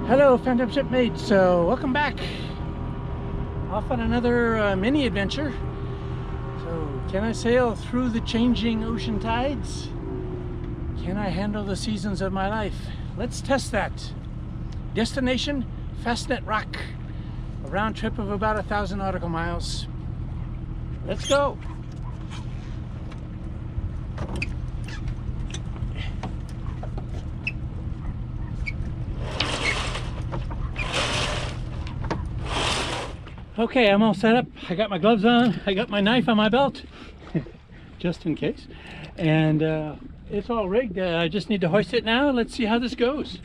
Hello Phantom Shipmates, welcome back. Off on another mini adventure. So can I sail through the changing ocean tides? Can I handle the seasons of my life? Let's test that. Destination Fastnet Rock. A round trip of about 1,000 nautical miles. Let's go. Okay, I'm all set up. I got my gloves on. I got my knife on my belt, just in case. And it's all rigged. I just need to hoist it now. Let's see how this goes.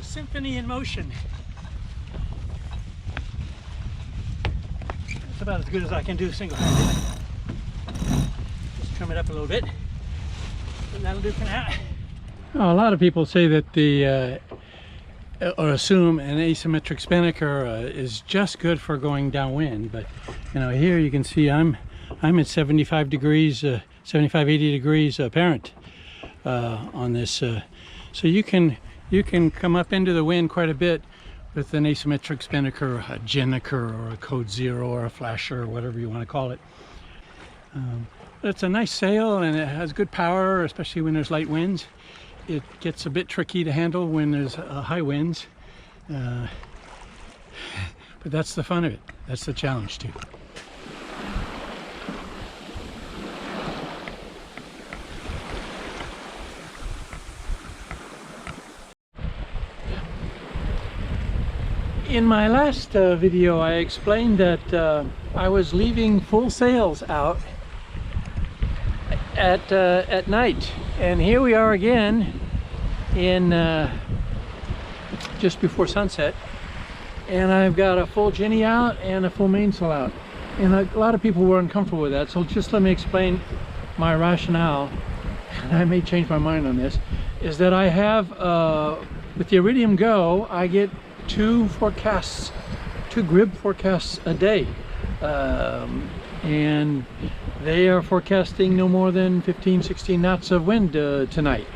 Symphony in motion. That's about as good as I can do single-handed. Just trim it up a little bit, and that'll do for now. Oh, a lot of people say that the or assume an asymmetric spinnaker is just good for going downwind, but you know, here you can see I'm at 75 degrees, 75-80 degrees apparent on this, so you can come up into the wind quite a bit with an asymmetric spinnaker, a gennaker, or a code zero, or a flasher, or whatever you want to call it. But it's a nice sail and it has good power, especially when there's light winds. It gets a bit tricky to handle when there's high winds, but that's the fun of it. That's the challenge too. In my last video, I explained that I was leaving full sails out at night, and here we are again in just before sunset, and I've got a full Jenny out and a full mainsail out, and a lot of people were uncomfortable with that. So just let me explain my rationale, and I may change my mind on this. Is that I have with the Iridium Go, I get two grid forecasts a day, and they are forecasting no more than 15-16 knots of wind tonight.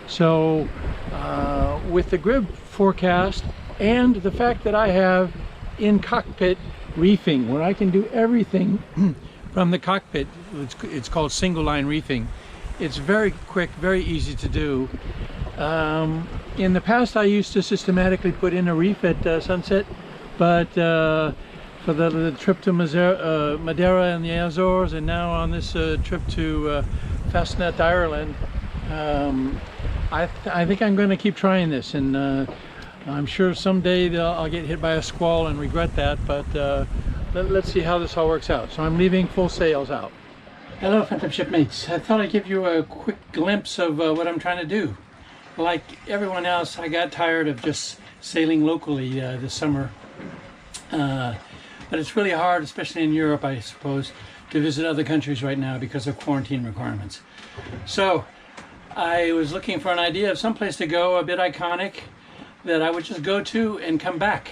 So with the grid forecast and the fact that I have in cockpit reefing, where I can do everything from the cockpit, it's called single line reefing. It's very quick, very easy to do. In the past, I used to systematically put in a reef at sunset, but for the trip to Madeira and the Azores, and now on this trip to Fastnet, Ireland, I think I'm going to keep trying this, and I'm sure someday I'll get hit by a squall and regret that, but let's see how this all works out. So I'm leaving full sails out. Hello Phantom Shipmates. I thought I'd give you a quick glimpse of what I'm trying to do. Like everyone else, I got tired of just sailing locally this summer. But it's really hard, especially in Europe, I suppose, to visit other countries right now because of quarantine requirements. So I was looking for an idea of someplace to go, a bit iconic, that I would just go to and come back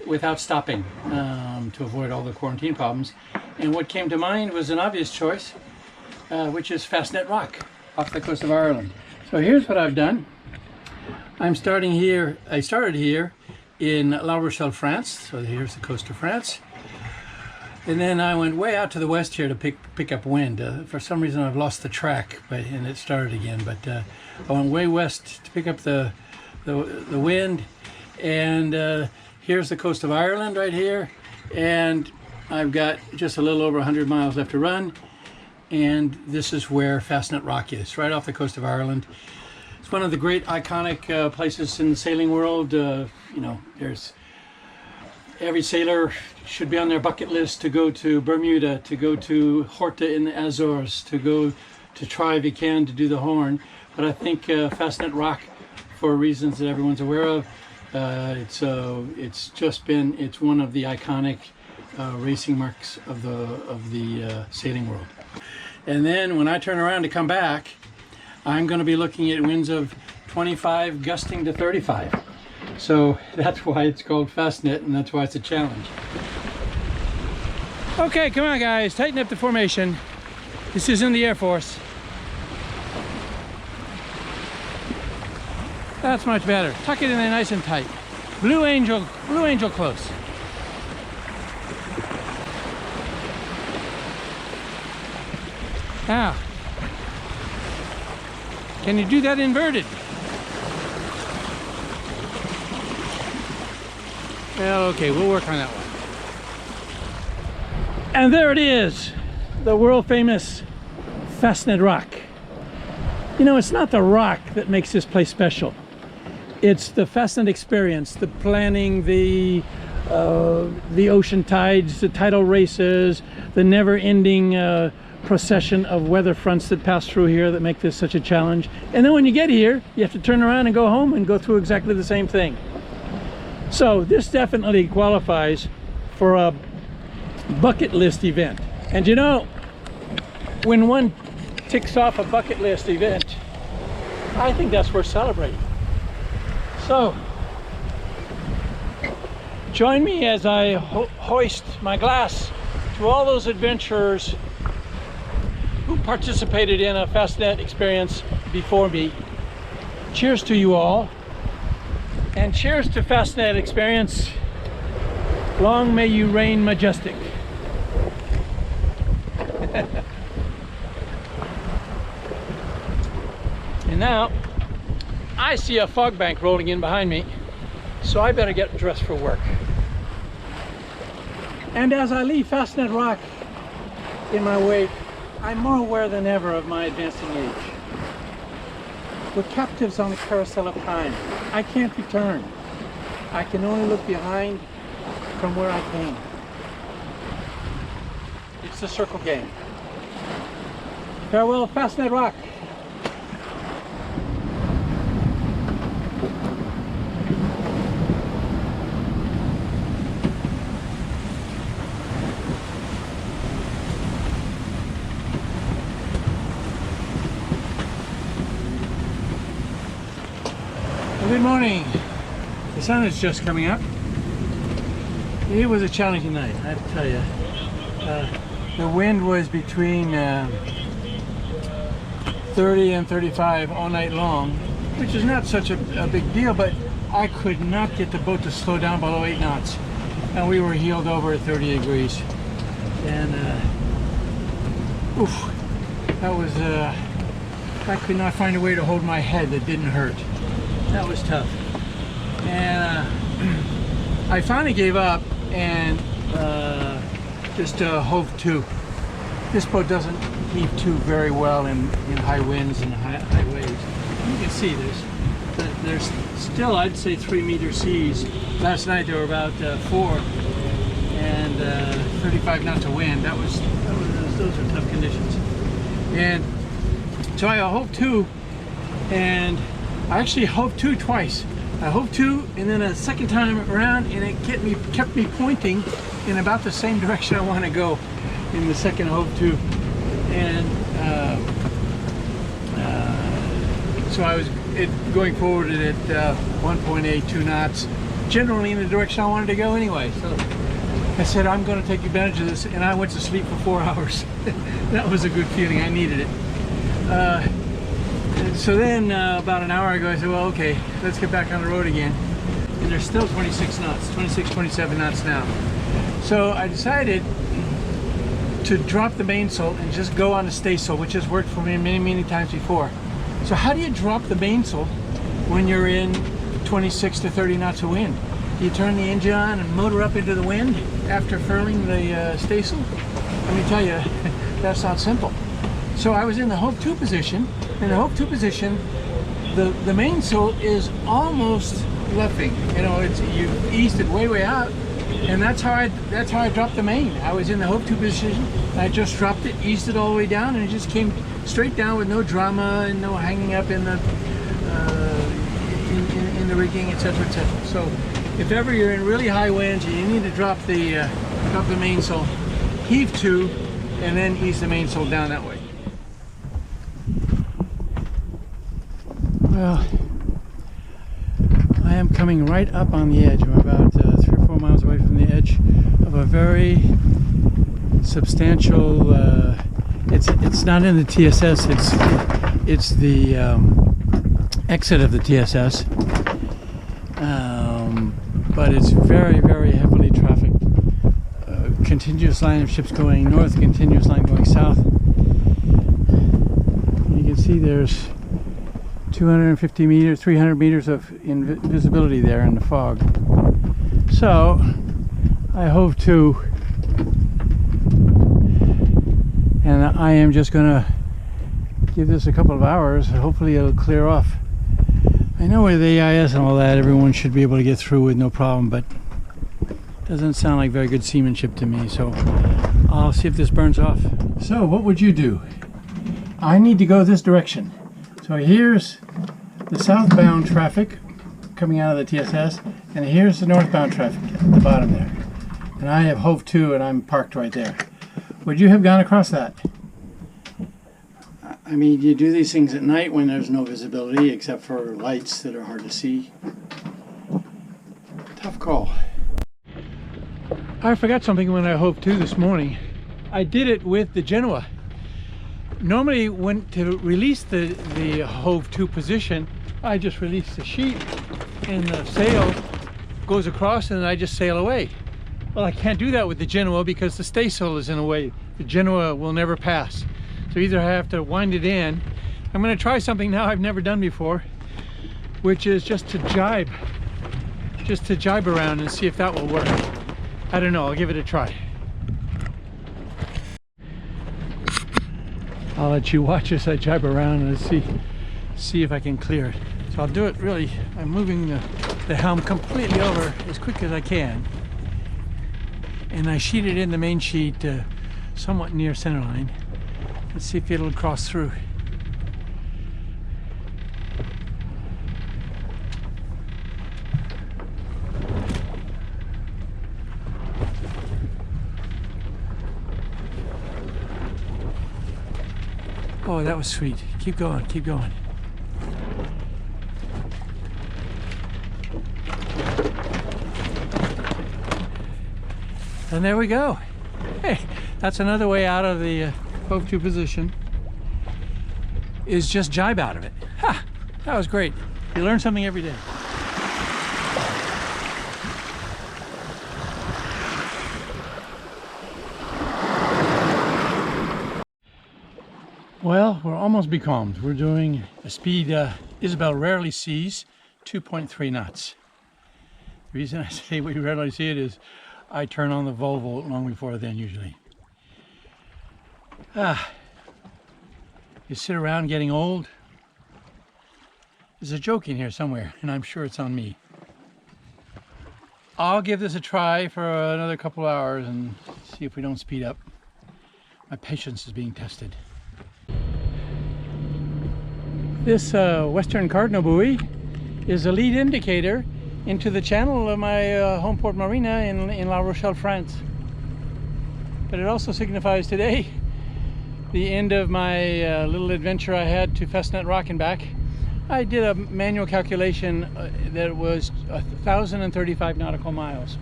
without stopping, to avoid all the quarantine problems. And what came to mind was an obvious choice, which is Fastnet Rock off the coast of Ireland. So here's what I've done. I started here in La Rochelle, France. So here's the coast of France. And then I went way out to the west here to pick up wind. For some reason I've lost the track, and it started again. But I went way west to pick up the wind, and here's the coast of Ireland right here, and I've got just a little over 100 miles left to run, and this is where Fastnet Rock is, right off the coast of Ireland. It's one of the great iconic places in the sailing world. You know, there's every sailor should be on their bucket list to go to Bermuda, to go to Horta in the Azores, to go to try if you can to do the Horn. But I think Fastnet Rock, for reasons that everyone's aware of, it's one of the iconic racing marks of the sailing world. And then when I turn around to come back, I'm going to be looking at winds of 25 gusting to 35. So that's why it's called Fastnet, and that's why it's a challenge. Okay, come on guys, tighten up the formation. This isn't the Air Force. That's much better. Tuck it in there nice and tight. Blue Angel close. Now, can you do that inverted? Well, okay, we'll work on that one. And there it is, the world famous Fastnet Rock. You know, it's not the rock that makes this place special. It's the Fastnet experience, the planning, the ocean tides, the tidal races, the never-ending procession of weather fronts that pass through here that make this such a challenge. And then when you get here, you have to turn around and go home and go through exactly the same thing. So this definitely qualifies for a bucket list event. And you know, when one ticks off a bucket list event, I think that's worth celebrating. So join me as I hoist my glass to all those adventurers who participated in a Fastnet experience before me. Cheers to you all, and cheers to Fastnet experience. Long may you reign majestic. And now I see a fog bank rolling in behind me, so I better get dressed for work. And as I leave Fastnet Rock in my wake, I'm more aware than ever of my advancing age. We're captives on the carousel of time. I can't return. I can only look behind from where I came. It's the circle game. Farewell, Fastnet Rock. Good morning. The sun is just coming up. It was a challenging night, I have to tell you. The wind was between 30 and 35 all night long, which is not such a big deal, but I could not get the boat to slow down below 8 knots. And we were heeled over at 30 degrees. And oof, that was, I could not find a way to hold my head that didn't hurt. That was tough. And I finally gave up and just hove to. This boat doesn't heave to very well in high winds and high waves. You can see there's still, I'd say, 3-meter seas. Last night there were about 4 and 35 knots of wind. Those are tough conditions. And so I hove to, and I actually hove to twice. I hove to, and then a second time around, and it kept me pointing in about the same direction I want to go in the second hove to. And so I was going forward at 1.82 knots, generally in the direction I wanted to go anyway. So I said, I'm going to take advantage of this, and I went to sleep for 4 hours. That was a good feeling. I needed it. So then about an hour ago I said, well, okay, let's get back on the road again. And there's still 26 knots, 26, 27 knots now. So I decided to drop the mainsail and just go on the staysail, which has worked for me many times before. So how do you drop the mainsail when you're in 26 to 30 knots of wind? You turn the engine on and motor up into the wind after furling the staysail? Let me tell you, that's not simple. So I was in the Hope 2 position. In the Hope 2 position, the mainsail is almost luffing. You know, you eased it way out, and that's how I dropped the main. I was in the Hope 2 position. I just dropped it, eased it all the way down, and it just came straight down with no drama and no hanging up in the rigging, etc., etc. So if ever you're in really high winds and you need to drop the mainsail, heave to, and then ease the mainsail down that way. Well, I am coming right up on the edge. I'm about 3 or 4 miles away from the edge of a very substantial. It's not in the TSS. It's the exit of the TSS. But it's very heavily trafficked. Continuous line of ships going north, continuous line going south. You can see there's 250 meters, 300 meters of visibility there in the fog. So I hove to, and I am just gonna give this a couple of hours. Hopefully it'll clear off. I know with AIS and all that, everyone should be able to get through with no problem, but it doesn't sound like very good seamanship to me, so I'll see if this burns off. So what would you do? I need to go this direction. So here's the southbound traffic coming out of the TSS, and here's the northbound traffic at the bottom there. And I have hove to, and I'm parked right there. Would you have gone across that? I mean, you do these things at night when there's no visibility except for lights that are hard to see. Tough call. I forgot something when I hove to this morning. I did it with the Genoa. Normally, when to release the hove to position, I just release the sheet and the sail goes across and I just sail away. Well, I can't do that with the Genoa because the staysail is in the way. The Genoa will never pass. So either I have to wind it in. I'm going to try something now I've never done before, which is just to jibe around and see if that will work. I don't know, I'll give it a try. I'll let you watch as I jibe around and see if I can clear it. So I'll do it really, I'm moving the helm completely over as quick as I can. And I sheet it in the main sheet somewhat near center line. Let's see if it'll cross through. Oh, that was sweet. Keep going, keep going. And there we go. Hey, that's another way out of the hove to position, is just jibe out of it. Ha! That was great. You learn something every day. Well, we're almost becalmed. We're doing a speed Isabel rarely sees, 2.3 knots. The reason I say we rarely see it is I turn on the Volvo long before then usually. You sit around getting old. There's a joke in here somewhere, and I'm sure it's on me. I'll give this a try for another couple of hours and see if we don't speed up. My patience is being tested. This western cardinal buoy is a lead indicator into the channel of my home port marina in La Rochelle, France. But it also signifies today the end of my little adventure I had to Fastnet Rock and back. I did a manual calculation that was 1,035 nautical miles.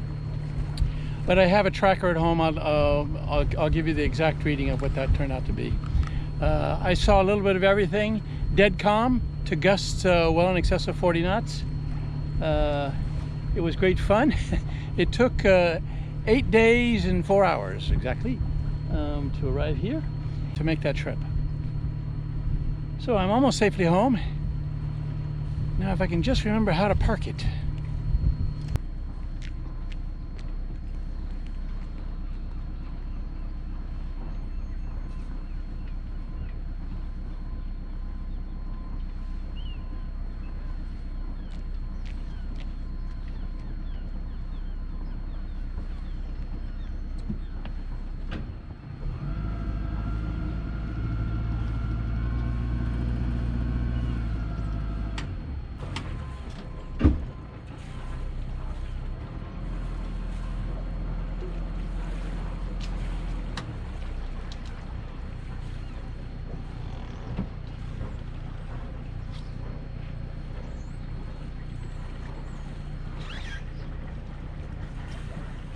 But I have a tracker at home. I'll give you the exact reading of what that turned out to be. I saw a little bit of everything. Dead calm to gusts well in excess of 40 knots. It was great fun. It took 8 days and 4 hours exactly. to arrive here to make that trip. So I'm almost safely home. Now if I can just remember how to park it.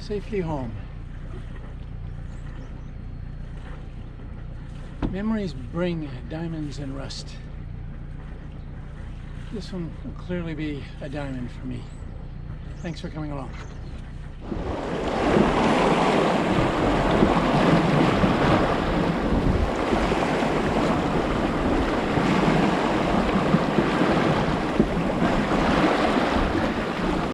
Safely home. Memories bring diamonds and rust. This one will clearly be a diamond for me. Thanks for coming along.